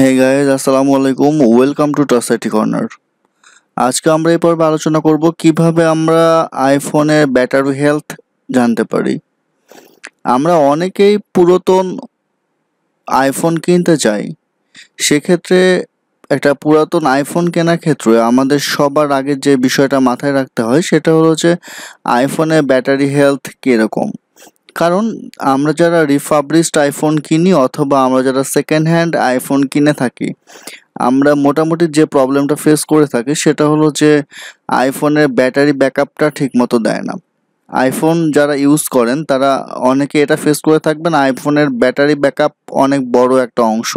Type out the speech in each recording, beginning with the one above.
Hey guys, আসসালামু আলাইকুম। Welcome to toss IT corner. আজকে আমরা এই পর্বে আলোচনা করব কিভাবে আমরা আইফোনের ব্যাটারি হেলথ জানতে পারি। আমরা অনেকেই পুরাতন আইফোন কিনতে চাই। সেক্ষেত্রে একটা পুরাতন আইফোন কেনার ক্ষেত্রে আমাদের সবার আগে যে বিষয়টা মাথায় রাখতে হয় সেটা হলো যে আইফোনের ব্যাটারি হেলথ কীরকম। কারণ আমরা যারা রিফাবলিশড আইফোন কিনি অথবা আমরা যারা সেকেন্ড হ্যান্ড আইফোন কিনে থাকি, আমরা মোটামুটি যে প্রবলেমটা ফেস করে থাকি সেটা হলো যে আইফোনের ব্যাটারি ব্যাকআপটা ঠিকমতো দেয় না। আইফোন যারা ইউজ করেন তারা অনেকে এটা ফেস করে থাকবেন, আইফোনের ব্যাটারি ব্যাকআপ অনেক বড় একটা অংশ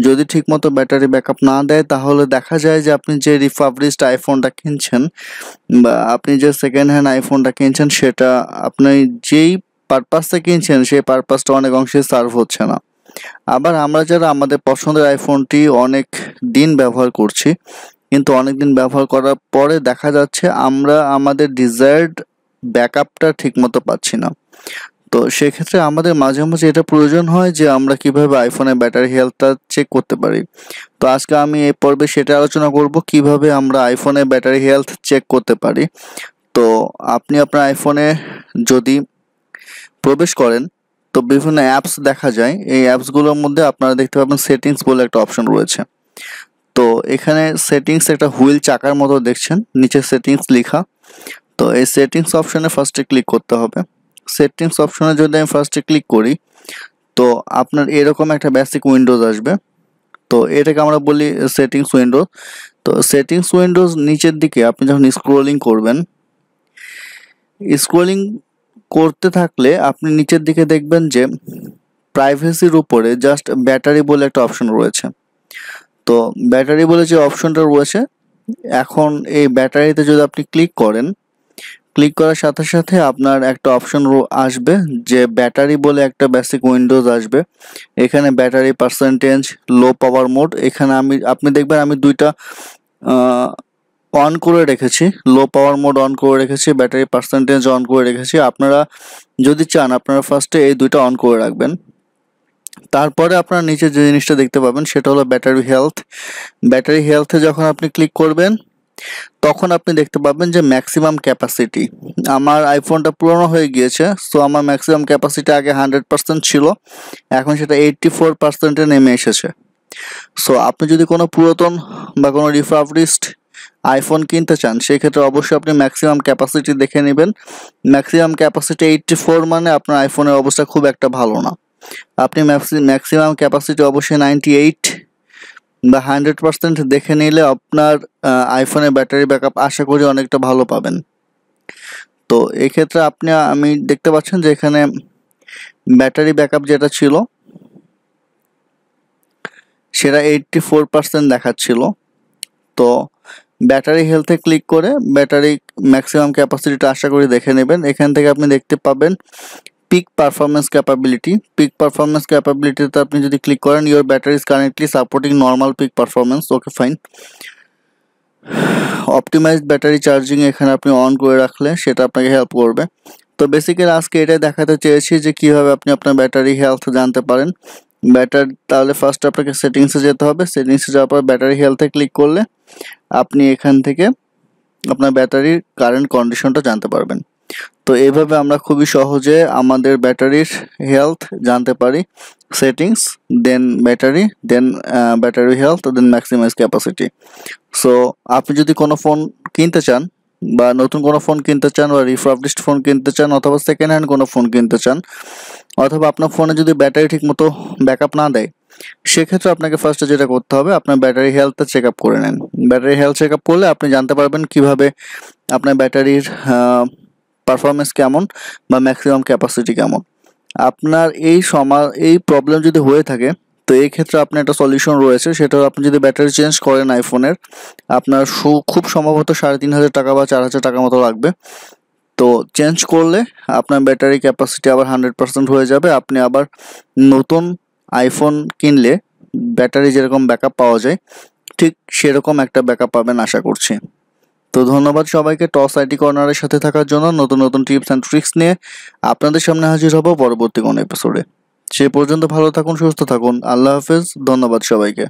যদি ঠিকমতো ব্যাটারি ব্যাকআপ না দেয় তাহলে দেখা যায় যে আপনি যে রিফাবলিশড আইফোনটা কিনছেন বা আপনি যে সেকেন্ড হ্যান্ড আইফোনটা কিনছেন সেটা আপনি যেই পারপাসে কিনছেন সেই পারপাসটা অনেক অংশে সার্ভ হচ্ছে না। আবার আমরা যারা আমাদের পছন্দের আইফোনটি অনেক দিন ব্যবহার করছি, কিন্তু অনেক দিন ব্যবহার করার পরে দেখা যাচ্ছে আমরা আমাদের ডিজায়ার্ড ব্যাকআপটা ঠিকমতো পাচ্ছি না। তো সেক্ষেত্রে আমাদের মাঝে মাঝে এটা প্রয়োজন হয় যে আমরা কিভাবে আইফোনের ব্যাটারি হেলথটা চেক করতে পারি। তো আজকে আমি এই পর্বে সেটা আলোচনা করব কিভাবে আমরা আইফোনের ব্যাটারি হেলথ চেক করতে পারি। তো আপনি আপনার আইফোনে যদি প্রবেশ করেন তো বিভিন্ন অ্যাপস দেখা যায়। এই অ্যাপসগুলোর মধ্যে আপনারা দেখতে পাবেন সেটিংস বলে একটা অপশন রয়েছে। তো এখানে সেটিংস একটা হুইল চাকার মতো দেখছেন, নিচে সেটিংস লেখা। তো এই সেটিংস অপশনে ফার্স্টে ক্লিক করতে হবে। সেটিংস অপশনে যদি আমি ফার্স্টে ক্লিক করি তো আপনার এরকম একটা বেসিক উইন্ডোজ আসবে। তো এটাকে আমরা বলি সেটিংস উইন্ডো। তো সেটিংস উইন্ডোজ নিচের দিকে আপনি যখন স্ক্রোলিং করবেন, স্ক্রোলিং করতে থাকলে আপনি নিচের দিকে দেখবেন যে প্রাইভেসির উপরে জাস্ট ব্যাটারি বলে একটা অপশন রয়েছে। তো ব্যাটারি বলে যে অপশনটা রয়েছে, এখন এই ব্যাটারিতে যদি আপনি ক্লিক করেন, ক্লিক করার সাথে সাথে আপনার একটা অপশন আসবে যে ব্যাটারি বলে একটা বেসিক উইন্ডোজ আসবে। এখানে ব্যাটারি পার্সেন্টেজ, লো পাওয়ার মোড, এখানে আপনি দেখবেন আমি দুইটা অন করে রেখেছি, লো পাওয়ার মোড অন করে রেখেছি, ব্যাটারি পার্সেন্টেজ অন করে রেখেছি। আপনারা যদি চান আপনারা ফার্স্টে এই দুইটা অন করে রাখবেন। তারপরে আপনারা নিচে যে জিনিসটা দেখতে পাবেন সেটা হলো ব্যাটারি হেলথ। ব্যাটারি হেলথে যখন আপনি ক্লিক করবেন তখন আপনি দেখতে পাবেন যে ম্যাক্সিমাম ক্যাপাসিটি। আমার আইফোনটা পুরনো হয়ে গিয়েছে, সো আমার ম্যাক্সিমাম ক্যাপাসিটি আগে 100% ছিল, এখন সেটা 84%-এ নেমে এসেছে। সো আপনি যদি কোনো পুরাতন বা কোনো রিফাবলিশড আইফোন কিনতে চান সেক্ষেত্রে অবশ্যই আপনি ম্যাক্সিমাম ক্যাপাসিটি দেখে নেবেন। ম্যাক্সিমাম ক্যাপাসিটি 84 মানে আপনার আইফোনের অবস্থা খুব একটা ভালো না। আপনি ম্যাক্সিমাম ক্যাপাসিটি অবশ্যই 98 বা 100% দেখে নিলে আপনার আইফোনের ব্যাটারি ব্যাকআপ আশা করি অনেকটা ভালো পাবেন। তো এক্ষেত্রে আমি দেখতে পাচ্ছেন যে এখানে ব্যাটারি ব্যাকআপ যেটা ছিল সেটা 84% দেখাচ্ছিল। তো ব্যাটারি হেলথে ক্লিক করে ব্যাটারি ম্যাক্সিমাম ক্যাপাসিটিটা আশা করি দেখে নেবেন। এখান থেকে আপনি দেখতে পাবেন peak performance capability. Peak performance ক্যাপাবিলিটিতে আপনি যদি ক্লিক করেন, your battery is currently supporting normal peak performance, okay fine. Optimised battery charging এখানে আপনি অন করে রাখলে সেটা আপনাকে হেল্প করবে। তো বেসিক্যালি আজকে এটাই দেখাতে চেয়েছি যে কিভাবে আপনি আপনার ব্যাটারি হেলথ জানতে পারেন। তাহলে ফার্স্ট আপনাকে সেটিংসে যেতে হবে। সেটিংসে যাওয়ার পর ব্যাটারি হেলথে ক্লিক করলে আপনি এখান থেকে আপনার ব্যাটারির কারেন্ট কন্ডিশনটা জানতে পারবেন। তো এইভাবে আমরা খুবই সহজে আমাদের ব্যাটারির হেলথ জানতে পারি। সেটিংস, দেন ব্যাটারি, দেন ব্যাটারি হেলথ, দেন ম্যাক্সিমাইজ ক্যাপাসিটি। সো আপনি যদি কোনো ফোন কিনতে চান বা নতুন কোনো ফোন কিনতে চান বা রিফাবলিশড ফোন কিনতে চান অথবা সেকেন্ড হ্যান্ড কোনো ফোন কিনতে চান অথবা আপনার ফোনে যদি ব্যাটারি ঠিকমতো ব্যাকআপ না দেয় সেক্ষেত্রে আপনাকে ফার্স্টে যেটা করতে হবে আপনার ব্যাটারি হেলথটা চেক আপ করে নেন। ব্যাটারি হেলথ চেক আপ করলে আপনি জানতে পারবেন কিভাবে আপনার ব্যাটারির পারফরমেন্স কেমন বা ম্যাক্সিমাম ক্যাপাসিটি কেমন। আপনার এই প্রবলেম যদি হয়ে থাকে তো এই ক্ষেত্রে আপনার একটা সলিউশন রয়েছে, সেটা আপনি যদি ব্যাটারি চেঞ্জ করেন আইফোনের, আপনার খুব সম্ভবত 3,500 টাকা বা 4,000 টাকা মতো লাগবে। তো চেঞ্জ করলে আপনার ব্যাটারি ক্যাপাসিটি আবার 100% হয়ে যাবে। আপনি আবার নতুন আইফোন কিনলে ব্যাটারি যেরকম ব্যাকআপ পাওয়া যায় ঠিক সেরকম একটা ব্যাকআপ পাবেন আশা করছি। তো ধন্যবাদ সবাইকে টস আইটি কর্নারের সাথে থাকার জন্য। নতুন নতুন টিপস অ্যান্ড ট্রিক্স নিয়ে আপনাদের সামনে হাজির হব পরবর্তী কোনো এপিসোডে। সে পর্যন্ত ভালো থাকুন, সুস্থ থাকুন। আল্লাহ হাফেজ। ধন্যবাদ সবাইকে।